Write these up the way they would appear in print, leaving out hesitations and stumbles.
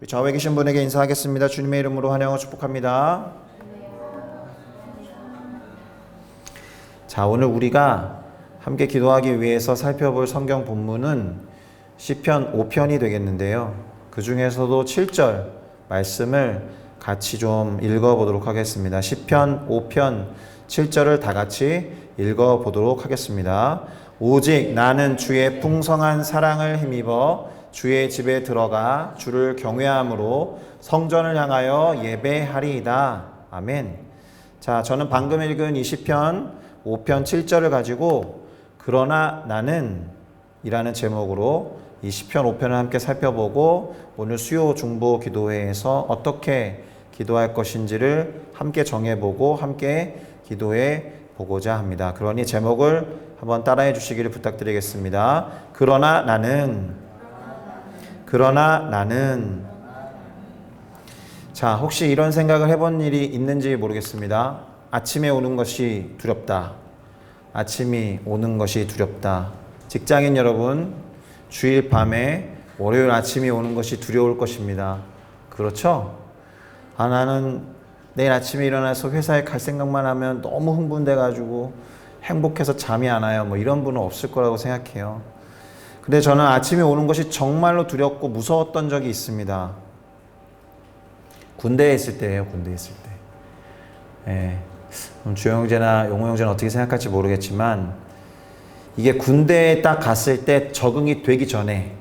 좌우에 계신 분에게 인사하겠습니다. 주님의 이름으로 환영하고 축복합니다. 자, 오늘 우리가 함께 기도하기 위해서 살펴볼 성경 본문은 시편 5편이 되겠는데요. 그 중에서도 7절 말씀을 같이 좀 읽어보도록 하겠습니다. 시편 5편 7절을 다 같이 읽어보도록 하겠습니다. 오직 나는 주의 풍성한 사랑을 힘입어 주의 집에 들어가 주를 경외함으로 성전을 향하여 예배하리이다. 아멘. 자, 저는 방금 읽은 이 시편 5편 7절을 가지고 그러나 나는 이라는 제목으로 이 시편 5편을 함께 살펴보고 오늘 수요 중보 기도회에서 어떻게 기도할 것인지를 함께 정해보고 함께 기도해 보고자 합니다. 그러니 제목을 한번 따라해 주시기를 부탁드리겠습니다. 그러나 나는. 자, 혹시 이런 생각을 해본 일이 있는지 모르겠습니다. 아침에 오는 것이 두렵다. 아침이 오는 것이 두렵다. 직장인 여러분, 주일 밤에 월요일 아침이 오는 것이 두려울 것입니다. 그렇죠? 나는 내일 아침에 일어나서 회사에 갈 생각만 하면 너무 흥분돼가지고 행복해서 잠이 안 와요. 이런 분은 없을 거라고 생각해요. 근데 저는 아침에 오는 것이 정말로 두렵고 무서웠던 적이 있습니다. 군대에 있을 때예요. 군대에 있을 때. 주영 형제나 용호 형제는 어떻게 생각할지 모르겠지만 이게 군대에 딱 갔을 때 적응이 되기 전에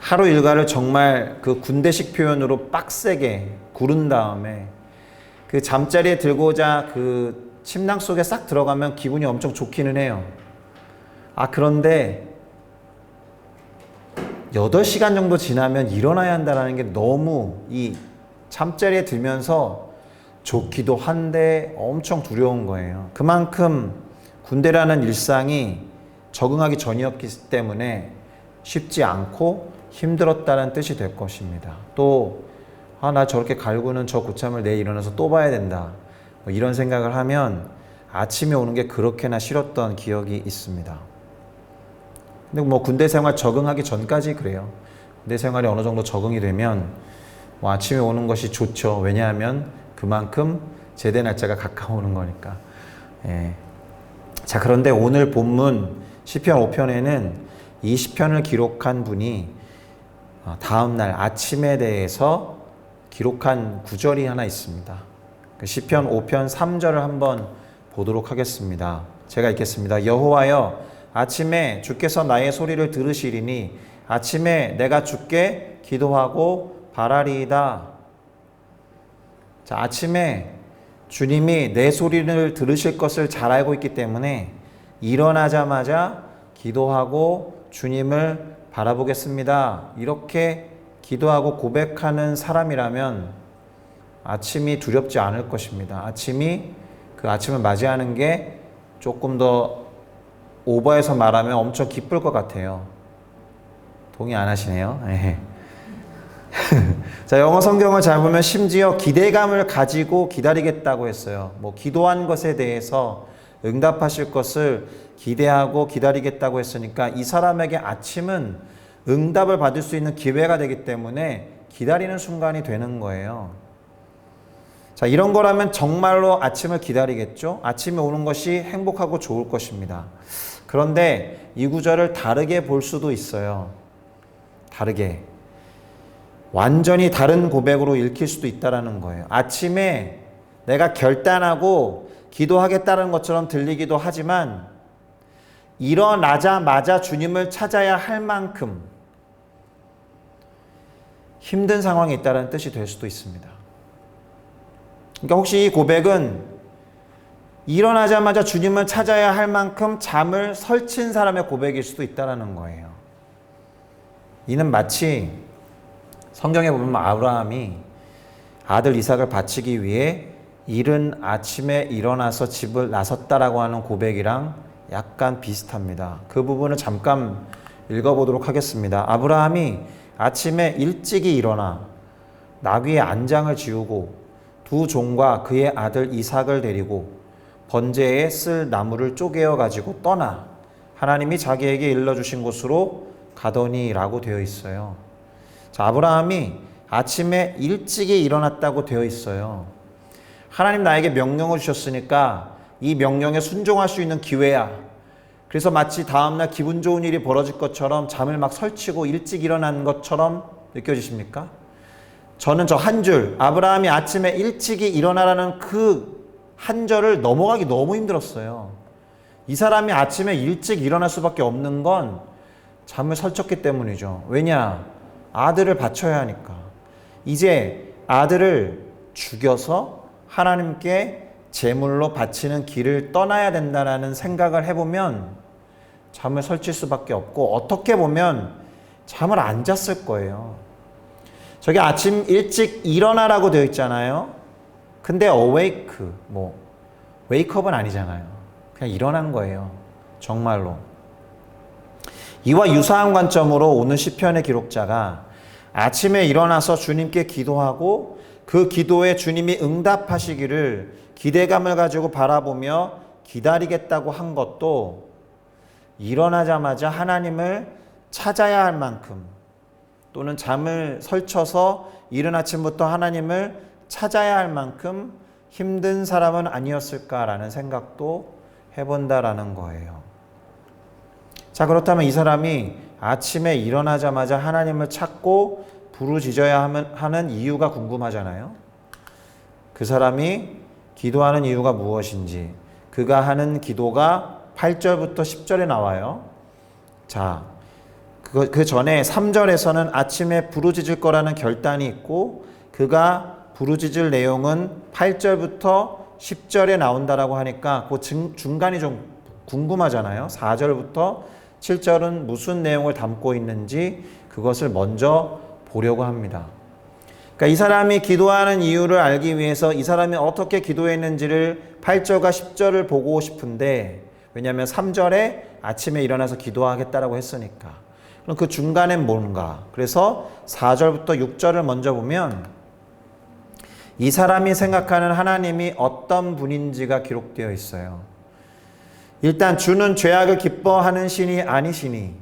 하루 일과를 정말 그 군대식 표현으로 빡세게 구른 다음에 그 잠자리에 들고자 그 침낭 속에 싹 들어가면 기분이 엄청 좋기는 해요. 그런데 8시간 정도 지나면 일어나야 한다는 게 너무 이 잠자리에 들면서 좋기도 한데 엄청 두려운 거예요. 그만큼 군대라는 일상이 적응하기 전이었기 때문에 쉽지 않고 힘들었다는 뜻이 될 것입니다. 또 나 저렇게 갈구는 저 고참을 내일 일어나서 또 봐야 된다. 이런 생각을 하면 아침에 오는 게 그렇게나 싫었던 기억이 있습니다. 근데 군대 생활 적응하기 전까지 그래요. 군대 생활이 어느 정도 적응이 되면 아침에 오는 것이 좋죠. 왜냐하면 그만큼 제대 날짜가 가까워오는 거니까. 자, 그런데 오늘 본문 시편 5편에는 이 시편을 기록한 분이 다음날 아침에 대해서 기록한 구절이 하나 있습니다. 시편 5편 3절을 한번 보도록 하겠습니다. 제가 읽겠습니다. 여호와여, 아침에 주께서 나의 소리를 들으시리니 아침에 내가 주께 기도하고 바라리이다. 자, 아침에 주님이 내 소리를 들으실 것을 잘 알고 있기 때문에 일어나자마자 기도하고 주님을 바라보겠습니다. 이렇게 기도하고 고백하는 사람이라면 아침이 두렵지 않을 것입니다. 그 아침을 맞이하는 게 조금 더 오버해서 말하면 엄청 기쁠 것 같아요. 동의 안 하시네요. 자, 영어 성경을 잘 보면 심지어 기대감을 가지고 기다리겠다고 했어요. 기도한 것에 대해서 응답하실 것을 기대하고 기다리겠다고 했으니까 이 사람에게 아침은 응답을 받을 수 있는 기회가 되기 때문에 기다리는 순간이 되는 거예요. 자, 이런 거라면 정말로 아침을 기다리겠죠? 아침에 오는 것이 행복하고 좋을 것입니다. 그런데 이 구절을 다르게 볼 수도 있어요. 다르게. 완전히 다른 고백으로 읽힐 수도 있다는 거예요. 아침에 내가 결단하고 기도하겠다는 것처럼 들리기도 하지만 일어나자마자 주님을 찾아야 할 만큼 힘든 상황이 있다는 뜻이 될 수도 있습니다. 그러니까 혹시 이 고백은 일어나자마자 주님을 찾아야 할 만큼 잠을 설친 사람의 고백일 수도 있다는 거예요. 이는 마치 성경에 보면 아브라함이 아들 이삭을 바치기 위해 이른 아침에 일어나서 집을 나섰다라고 하는 고백이랑 약간 비슷합니다. 그 부분을 잠깐 읽어보도록 하겠습니다. 아브라함이 아침에 일찍이 일어나 나귀의 안장을 지우고 두 종과 그의 아들 이삭을 데리고 번제에 쓸 나무를 쪼개어 가지고 떠나 하나님이 자기에게 일러주신 곳으로 가더니라고 되어 있어요. 자, 아브라함이 아침에 일찍이 일어났다고 되어 있어요. 하나님 나에게 명령을 주셨으니까 이 명령에 순종할 수 있는 기회야. 그래서 마치 다음날 기분 좋은 일이 벌어질 것처럼 잠을 막 설치고 일찍 일어난 것처럼 느껴지십니까? 저는 저 한 줄, 아브라함이 아침에 일찍이 일어나라는 그 한 절을 넘어가기 너무 힘들었어요. 이 사람이 아침에 일찍 일어날 수밖에 없는 건 잠을 설쳤기 때문이죠. 왜냐? 아들을 바쳐야 하니까. 이제 아들을 죽여서 하나님께 제물로 바치는 길을 떠나야 된다는 생각을 해보면 잠을 설칠 수밖에 없고, 어떻게 보면 잠을 안 잤을 거예요. 저기 아침 일찍 일어나라고 되어 있잖아요. 근데 awake, wakeup은 아니잖아요. 그냥 일어난 거예요. 정말로. 이와 유사한 관점으로 오늘 시편의 기록자가 아침에 일어나서 주님께 기도하고 그 기도에 주님이 응답하시기를 기대감을 가지고 바라보며 기다리겠다고 한 것도 일어나자마자 하나님을 찾아야 할 만큼, 또는 잠을 설쳐서 이른 아침부터 하나님을 찾아야 할 만큼 힘든 사람은 아니었을까라는 생각도 해본다라는 거예요. 자, 그렇다면 이 사람이 아침에 일어나자마자 하나님을 찾고 부르짖어야 하는 이유가 궁금하잖아요. 그 사람이 기도하는 이유가 무엇인지, 그가 하는 기도가 8절부터 10절에 나와요. 자, 그 전에 3절에서는 아침에 부르짖을 거라는 결단이 있고, 그가 부르짖을 내용은 8절부터 10절에 나온다라고 하니까 그 중간이 좀 궁금하잖아요. 4절부터 7절은 무슨 내용을 담고 있는지 그것을 먼저 보려고 합니다. 그러니까 이 사람이 기도하는 이유를 알기 위해서 이 사람이 어떻게 기도했는지를 8절과 10절을 보고 싶은데, 왜냐하면 3절에 아침에 일어나서 기도하겠다라고 했으니까. 그럼 그 중간엔 뭔가? 그래서 4절부터 6절을 먼저 보면 이 사람이 생각하는 하나님이 어떤 분인지가 기록되어 있어요. 일단 주는 죄악을 기뻐하는 신이 아니시니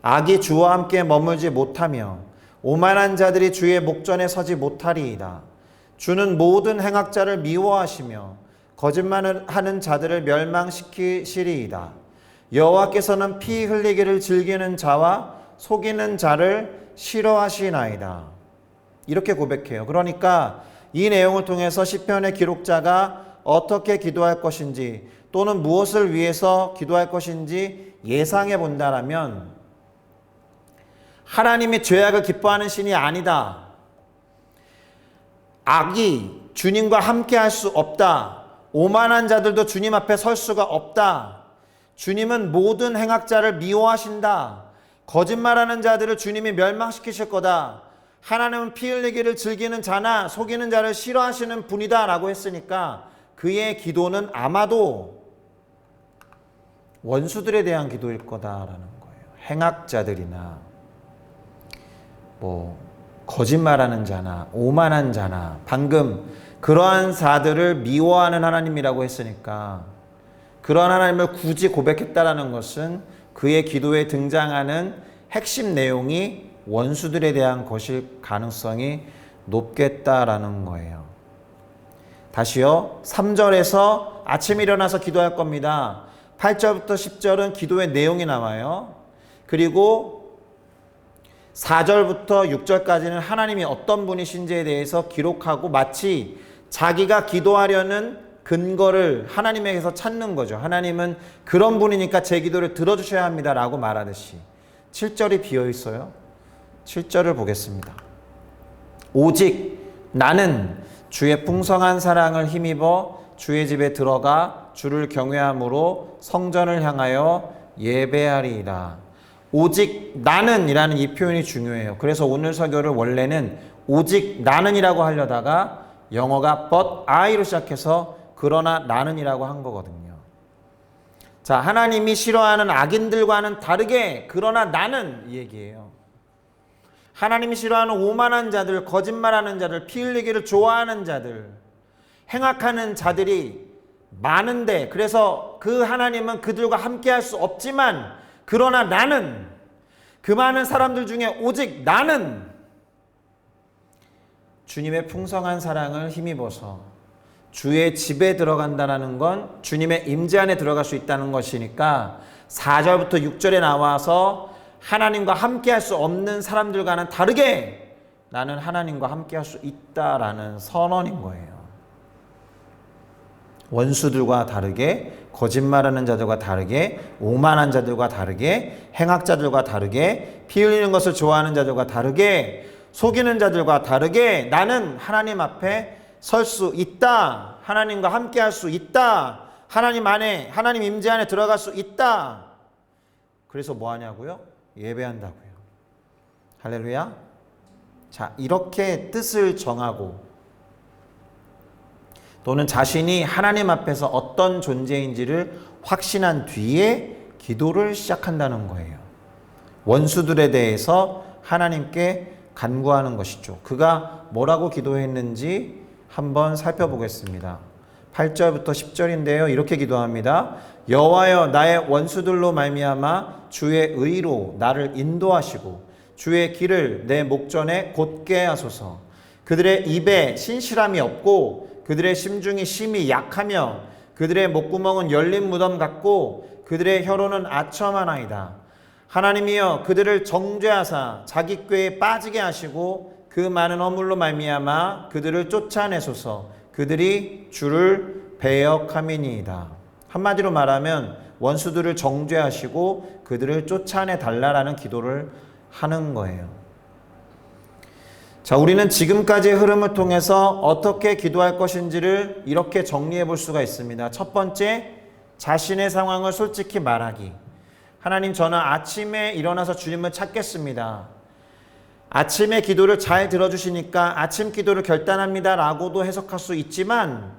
악이 주와 함께 머물지 못하며 오만한 자들이 주의 목전에 서지 못하리이다. 주는 모든 행악자를 미워하시며 거짓말을 하는 자들을 멸망시키시리이다. 여호와께서는 피 흘리기를 즐기는 자와 속이는 자를 싫어하시나이다. 이렇게 고백해요. 그러니까 이 내용을 통해서 시편의 기록자가 어떻게 기도할 것인지, 또는 무엇을 위해서 기도할 것인지 예상해 본다라면, 하나님이 죄악을 기뻐하는 신이 아니다. 악이 주님과 함께 할 수 없다. 오만한 자들도 주님 앞에 설 수가 없다. 주님은 모든 행악자를 미워하신다. 거짓말하는 자들을 주님이 멸망시키실 거다. 하나님은 피 흘리기를 즐기는 자나 속이는 자를 싫어하시는 분이다 라고 했으니까 그의 기도는 아마도 원수들에 대한 기도일 거다라는 거예요. 행악자들이나 거짓말하는 자나 오만한 자나, 방금 그러한 자들을 미워하는 하나님이라고 했으니까 그러한 하나님을 굳이 고백했다라는 것은 그의 기도에 등장하는 핵심 내용이 원수들에 대한 것일 가능성이 높겠다라는 거예요. 다시요. 3절에서 아침에 일어나서 기도할 겁니다. 8절부터 10절은 기도의 내용이 나와요. 그리고 4절부터 6절까지는 하나님이 어떤 분이신지에 대해서 기록하고 마치 자기가 기도하려는 근거를 하나님에게서 찾는 거죠. 하나님은 그런 분이니까 제 기도를 들어주셔야 합니다 라고 말하듯이. 7절이 비어 있어요. 7절을 보겠습니다. 오직 나는 주의 풍성한 사랑을 힘입어 주의 집에 들어가 주를 경외함으로 성전을 향하여 예배하리이다. 오직 나는 이라는 이 표현이 중요해요. 그래서 오늘 설교를 원래는 오직 나는이라고 하려다가 영어가 but I로 시작해서 그러나 나는이라고 한 거거든요. 자, 하나님이 싫어하는 악인들과는 다르게 그러나 나는 이 얘기예요. 하나님이 싫어하는 오만한 자들, 거짓말하는 자들, 피 흘리기를 좋아하는 자들, 행악하는 자들이 많은데, 그래서 그 하나님은 그들과 함께 할 수 없지만 그러나 나는, 그 많은 사람들 중에 오직 나는 주님의 풍성한 사랑을 힘입어서 주의 집에 들어간다는 건 주님의 임재 안에 들어갈 수 있다는 것이니까 4절부터 6절에 나와서 하나님과 함께 할 수 없는 사람들과는 다르게 나는 하나님과 함께 할 수 있다라는 선언인 거예요. 원수들과 다르게, 거짓말하는 자들과 다르게, 오만한 자들과 다르게, 행악자들과 다르게, 피 흘리는 것을 좋아하는 자들과 다르게, 속이는 자들과 다르게 나는 하나님 앞에 설 수 있다. 하나님과 함께 할 수 있다. 하나님 안에, 하나님 임재 안에 들어갈 수 있다. 그래서 뭐 하냐고요? 예배한다고요. 할렐루야. 자, 이렇게 뜻을 정하고 또는 자신이 하나님 앞에서 어떤 존재인지를 확신한 뒤에 기도를 시작한다는 거예요. 원수들에 대해서 하나님께 간구하는 것이죠. 그가 뭐라고 기도했는지 한번 살펴보겠습니다. 8절부터 10절인데요. 이렇게 기도합니다. 여호와여, 나의 원수들로 말미암아 주의 의로 나를 인도하시고 주의 길을 내 목전에 곧게 하소서. 그들의 입에 신실함이 없고 그들의 심중이 심히 약하며 그들의 목구멍은 열린 무덤 같고 그들의 혀로는 아첨하나이다. 하나님이여, 그들을 정죄하사 자기 꾀에 빠지게 하시고 그 많은 허물로 말미암아 그들을 쫓아내소서. 그들이 주를 배역함이니이다. 한마디로 말하면 원수들을 정죄하시고 그들을 쫓아내 달라라는 기도를 하는 거예요. 자, 우리는 지금까지의 흐름을 통해서 어떻게 기도할 것인지를 이렇게 정리해 볼 수가 있습니다. 첫 번째, 자신의 상황을 솔직히 말하기. 하나님, 저는 아침에 일어나서 주님을 찾겠습니다. 아침에 기도를 잘 들어주시니까 아침 기도를 결단합니다 라고도 해석할 수 있지만,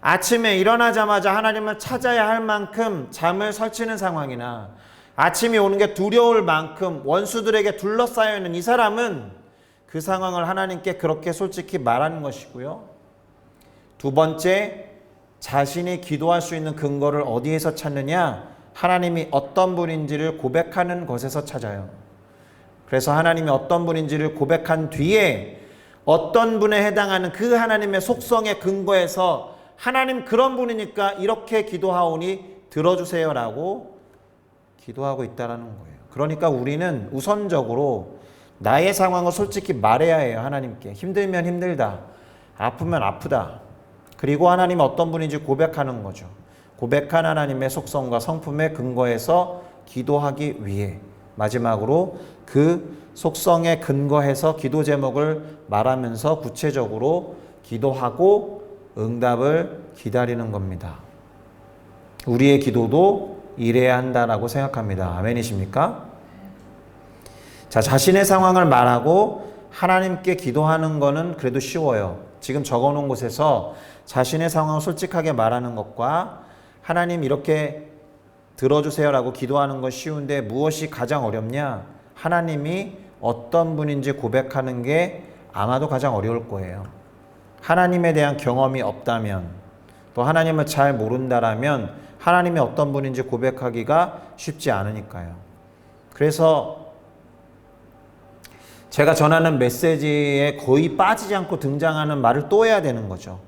아침에 일어나자마자 하나님을 찾아야 할 만큼 잠을 설치는 상황이나 아침이 오는 게 두려울 만큼 원수들에게 둘러싸여 있는 이 사람은 그 상황을 하나님께 그렇게 솔직히 말하는 것이고요. 두 번째, 자신이 기도할 수 있는 근거를 어디에서 찾느냐? 하나님이 어떤 분인지를 고백하는 것에서 찾아요. 그래서 하나님이 어떤 분인지를 고백한 뒤에 어떤 분에 해당하는 그 하나님의 속성의 근거에서 하나님 그런 분이니까 이렇게 기도하오니 들어주세요라고 기도하고 있다는 거예요. 그러니까 우리는 우선적으로 나의 상황을 솔직히 말해야 해요. 하나님께. 힘들면 힘들다. 아프면 아프다. 그리고 하나님이 어떤 분인지 고백하는 거죠. 고백한 하나님의 속성과 성품의 근거에서 기도하기 위해 마지막으로 그 속성에 근거해서 기도 제목을 말하면서 구체적으로 기도하고 응답을 기다리는 겁니다. 우리의 기도도 이래야 한다라고 생각합니다. 아멘이십니까? 자, 자신의 상황을 말하고 하나님께 기도하는 거는 그래도 쉬워요. 지금 적어놓은 곳에서 자신의 상황을 솔직하게 말하는 것과 하나님 이렇게 들어주세요라고 기도하는 건 쉬운데 무엇이 가장 어렵냐? 하나님이 어떤 분인지 고백하는 게 아마도 가장 어려울 거예요. 하나님에 대한 경험이 없다면, 또 하나님을 잘 모른다라면 하나님이 어떤 분인지 고백하기가 쉽지 않으니까요. 그래서 제가 전하는 메시지에 거의 빠지지 않고 등장하는 말을 또 해야 되는 거죠.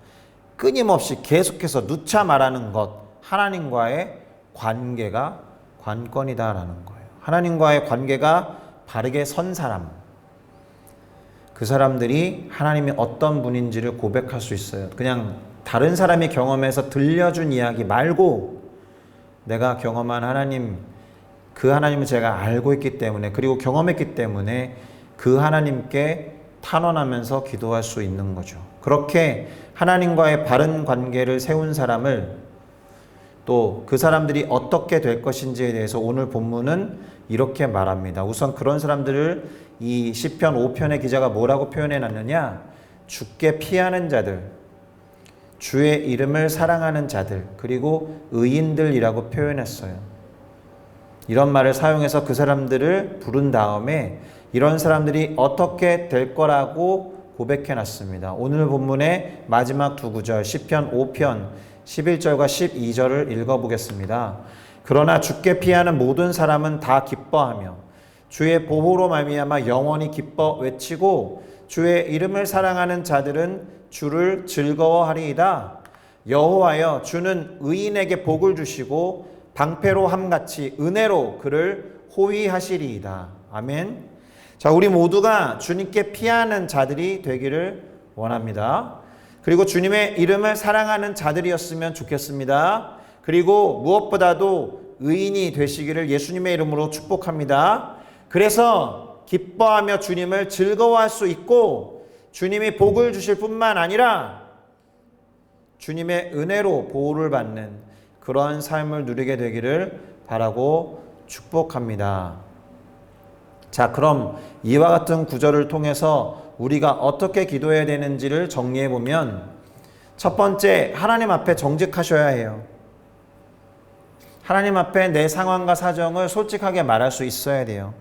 끊임없이 계속해서 누차 말하는 것, 하나님과의 관계가 관건이다라는 거예요. 하나님과의 관계가 바르게 선 사람, 그 사람들이 하나님이 어떤 분인지를 고백할 수 있어요. 그냥 다른 사람이 경험해서 들려준 이야기 말고 내가 경험한 하나님, 그 하나님을 제가 알고 있기 때문에, 그리고 경험했기 때문에 그 하나님께 탄원하면서 기도할 수 있는 거죠. 그렇게 하나님과의 바른 관계를 세운 사람을, 또 그 사람들이 어떻게 될 것인지에 대해서 오늘 본문은 이렇게 말합니다. 우선 그런 사람들을 이 시편 5편의 기자가 뭐라고 표현해 놨느냐? 주께 피하는 자들, 주의 이름을 사랑하는 자들, 그리고 의인들이라고 표현했어요. 이런 말을 사용해서 그 사람들을 부른 다음에 이런 사람들이 어떻게 될 거라고 고백해 놨습니다. 오늘 본문의 마지막 두 구절, 시편 5편 11절과 12절을 읽어보겠습니다. 그러나 주께 피하는 모든 사람은 다 기뻐하며 주의 보호로 말미암아 영원히 기뻐 외치고 주의 이름을 사랑하는 자들은 주를 즐거워하리이다. 여호와여, 주는 의인에게 복을 주시고 방패로 함같이 은혜로 그를 호위하시리이다. 아멘. 자, 우리 모두가 주님께 피하는 자들이 되기를 원합니다. 그리고 주님의 이름을 사랑하는 자들이었으면 좋겠습니다. 그리고 무엇보다도 의인이 되시기를 예수님의 이름으로 축복합니다. 그래서 기뻐하며 주님을 즐거워할 수 있고 주님이 복을 주실 뿐만 아니라 주님의 은혜로 보호를 받는 그런 삶을 누리게 되기를 바라고 축복합니다. 자, 그럼 이와 같은 구절을 통해서 우리가 어떻게 기도해야 되는지를 정리해 보면, 첫 번째, 하나님 앞에 정직하셔야 해요. 하나님 앞에 내 상황과 사정을 솔직하게 말할 수 있어야 돼요.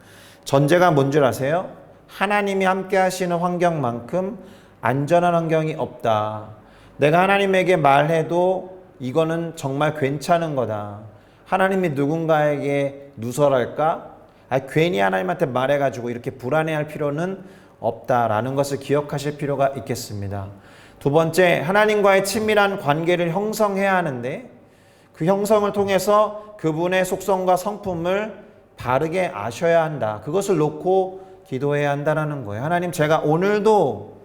전제가 뭔 줄 아세요? 하나님이 함께 하시는 환경만큼 안전한 환경이 없다. 내가 하나님에게 말해도 이거는 정말 괜찮은 거다. 하나님이 누군가에게 누설할까? 괜히 하나님한테 말해가지고 이렇게 불안해할 필요는 없다라는 것을 기억하실 필요가 있겠습니다. 두 번째, 하나님과의 친밀한 관계를 형성해야 하는데 그 형성을 통해서 그분의 속성과 성품을 바르게 아셔야 한다. 그것을 놓고 기도해야 한다는 거예요. 하나님, 제가 오늘도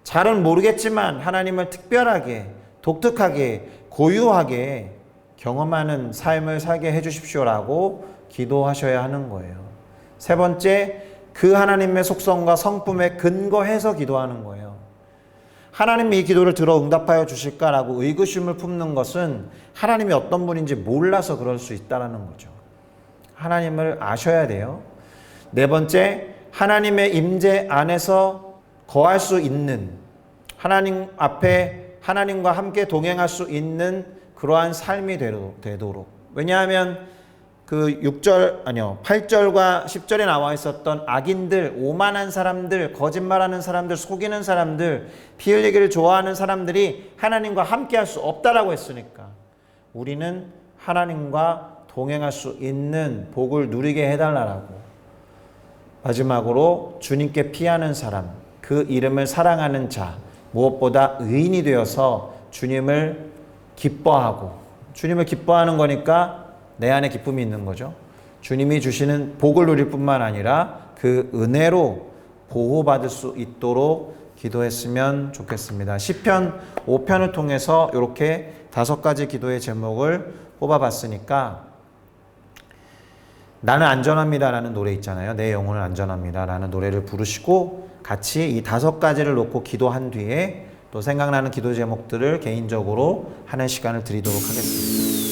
잘은 모르겠지만 하나님을 특별하게, 독특하게, 고유하게 경험하는 삶을 살게 해주십시오라고 기도하셔야 하는 거예요. 세 번째, 그 하나님의 속성과 성품에 근거해서 기도하는 거예요. 하나님이 이 기도를 들어 응답하여 주실까라고 의구심을 품는 것은 하나님이 어떤 분인지 몰라서 그럴 수 있다는 거죠. 하나님을 아셔야 돼요. 네 번째, 하나님의 임재 안에서 거할 수 있는, 하나님 앞에 하나님과 함께 동행할 수 있는 그러한 삶이 되도록. 왜냐하면 그 8절과 10절에 나와 있었던 악인들, 오만한 사람들, 거짓말하는 사람들, 속이는 사람들, 피 흘리기를 좋아하는 사람들이 하나님과 함께 할 수 없다라고 했으니까 우리는 하나님과 동행할 수 있는 복을 누리게 해달라고. 마지막으로 주님께 피하는 사람, 그 이름을 사랑하는 자, 무엇보다 의인이 되어서 주님을 기뻐하고, 주님을 기뻐하는 거니까 내 안에 기쁨이 있는 거죠. 주님이 주시는 복을 누릴 뿐만 아니라 그 은혜로 보호받을 수 있도록 기도했으면 좋겠습니다. 시편 5편을 통해서 이렇게 5가지 기도의 제목을 뽑아봤으니까, 나는 안전합니다 라는 노래 있잖아요. 내 영혼은 안전합니다 라는 노래를 부르시고 같이 이 5가지를 놓고 기도한 뒤에 또 생각나는 기도 제목들을 개인적으로 하는 시간을 드리도록 하겠습니다.